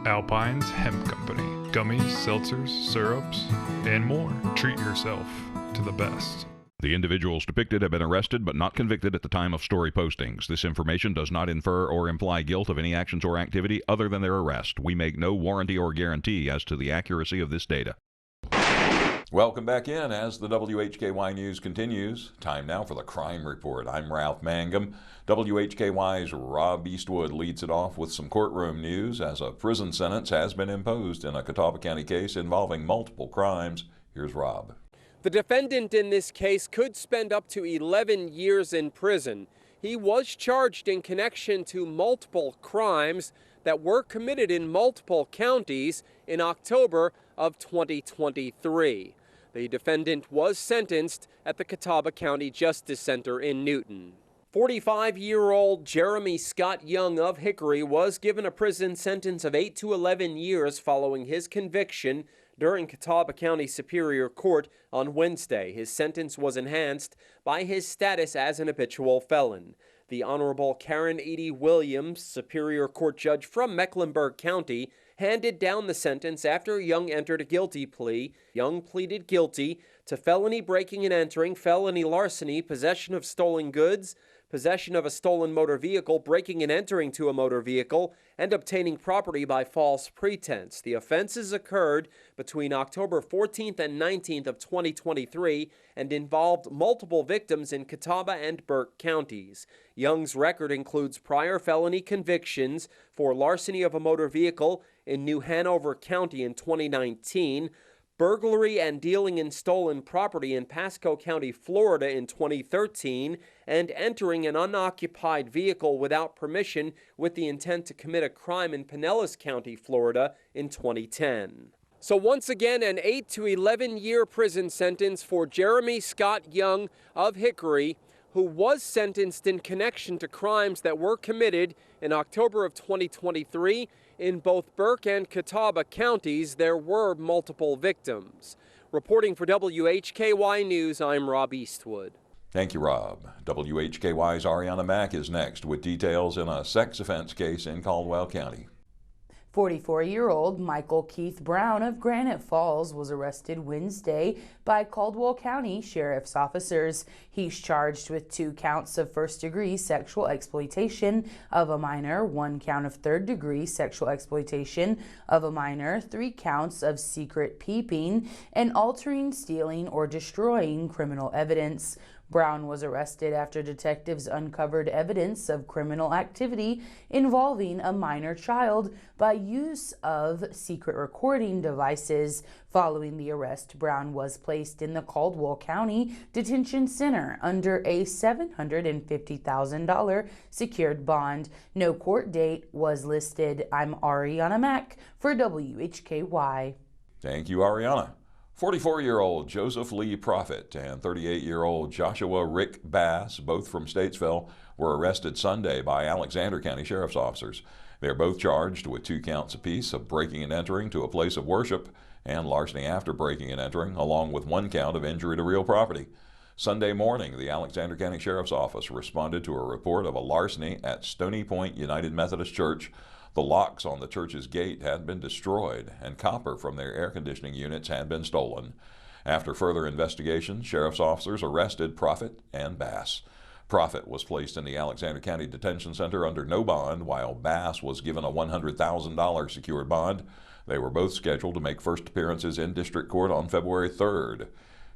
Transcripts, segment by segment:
Alpine's Hemp Company. Gummies, seltzers, syrups, and more. Treat yourself to the best. The individuals depicted have been arrested but not convicted at the time of story postings. This information does not infer or imply guilt of any actions or activity other than their arrest. We make no warranty or guarantee as to the accuracy of this data. Welcome back in as the WHKY News continues. Time now for the Crime Report. I'm Ralph Mangum. WHKY's Rob Eastwood leads it off with some courtroom news as a prison sentence has been imposed in a Catawba County case involving multiple crimes. Here's Rob. The defendant in this case could spend up to 11 years in prison. He was charged in connection to multiple crimes that were committed in multiple counties in October of 2023. The defendant was sentenced at the Catawba County Justice Center in Newton. 45-year-old Jeremy Scott Young of Hickory was given a prison sentence of 8 to 11 years following his conviction during Catawba County Superior Court on Wednesday. His sentence was enhanced by his status as an habitual felon. The Honorable Karen Edie Williams, Superior Court judge from Mecklenburg County, handed down the sentence after Young entered a guilty plea. Young pleaded guilty to felony breaking and entering, felony larceny, possession of stolen goods, possession of a stolen motor vehicle, breaking and entering to a motor vehicle, and obtaining property by false pretense. The offenses occurred between October 14th and 19th of 2023 and involved multiple victims in Catawba and Burke counties. Young's record includes prior felony convictions for larceny of a motor vehicle in New Hanover County in 2019, burglary and dealing in stolen property in Pasco County, Florida in 2013, and entering an unoccupied vehicle without permission with the intent to commit a crime in Pinellas County, Florida in 2010. So once again, an 8 to 11 year prison sentence for Jeremy Scott Young of Hickory, who was sentenced in connection to crimes that were committed in October of 2023 in both Burke and Catawba counties. There were multiple victims. Reporting for WHKY News, I'm Rob Eastwood. Thank you, Rob. WHKY's Arianna Mack is next with details in a sex offense case in Caldwell County. 44-year-old Michael Keith Brown of Granite Falls was arrested Wednesday by Caldwell County Sheriff's officers. He's charged with 2 counts of first-degree sexual exploitation of a minor, 1 count of third-degree sexual exploitation of a minor, 3 counts of secret peeping, and altering, stealing, or destroying criminal evidence. Brown was arrested after detectives uncovered evidence of criminal activity involving a minor child by use of secret recording devices. Following the arrest, Brown was placed in the Caldwell County Detention Center under a $750,000 secured bond. No court date was listed. I'm Arianna Mack for WHKY. Thank you, Arianna. 44-year-old Joseph Lee Profit and 38-year-old Joshua Rick Bass, both from Statesville, were arrested Sunday by Alexander County Sheriff's officers. They're both charged with 2 counts apiece of breaking and entering to a place of worship and larceny after breaking and entering, along with 1 count of injury to real property. Sunday morning, the Alexander County Sheriff's Office responded to a report of a larceny at Stony Point United Methodist Church. The locks on the church's gate had been destroyed, and copper from their air conditioning units had been stolen. After further investigation, sheriff's officers arrested Profit and Bass. Profit was placed in the Alexander County Detention Center under no bond, while Bass was given a $100,000 secured bond. They were both scheduled to make first appearances in district court on February 3rd.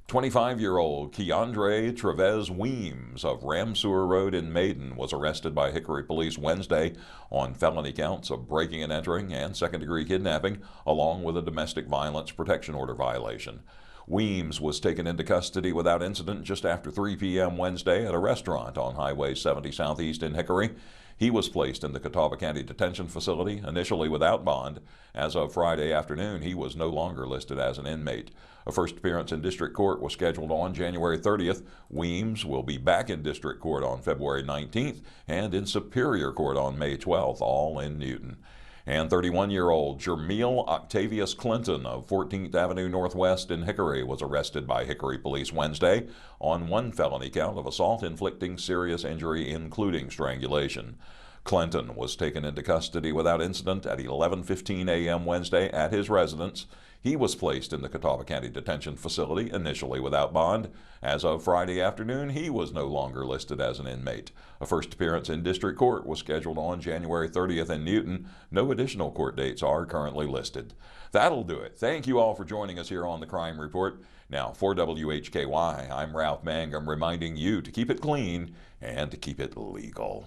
25-year-old Keandre Trevez Weems of Ramseur Road in Maiden was arrested by Hickory police Wednesday on felony counts of breaking and entering and second-degree kidnapping, along with a domestic violence protection order violation. Weems was taken into custody without incident just after 3 p.m. Wednesday at a restaurant on Highway 70 Southeast in Hickory. He was placed in the Catawba County Detention Facility, initially without bond. As of Friday afternoon, he was no longer listed as an inmate. A first appearance in district court was scheduled on January 30th. Weems will be back in district court on February 19th and in Superior Court on May 12th, all in Newton. And 31-year-old Jermeel Octavius Clinton of 14th Avenue Northwest in Hickory was arrested by Hickory police Wednesday on 1 felony count of assault inflicting serious injury, including strangulation. Clinton was taken into custody without incident at 11:15 a.m. Wednesday at his residence. He was placed in the Catawba County Detention Facility, initially without bond. As of Friday afternoon, he was no longer listed as an inmate. A first appearance in district court was scheduled on January 30th in Newton. No additional court dates are currently listed. That'll do it. Thank you all for joining us here on the Crime Report. Now, for WHKY, I'm Ralph Mangum, reminding you to keep it clean and to keep it legal.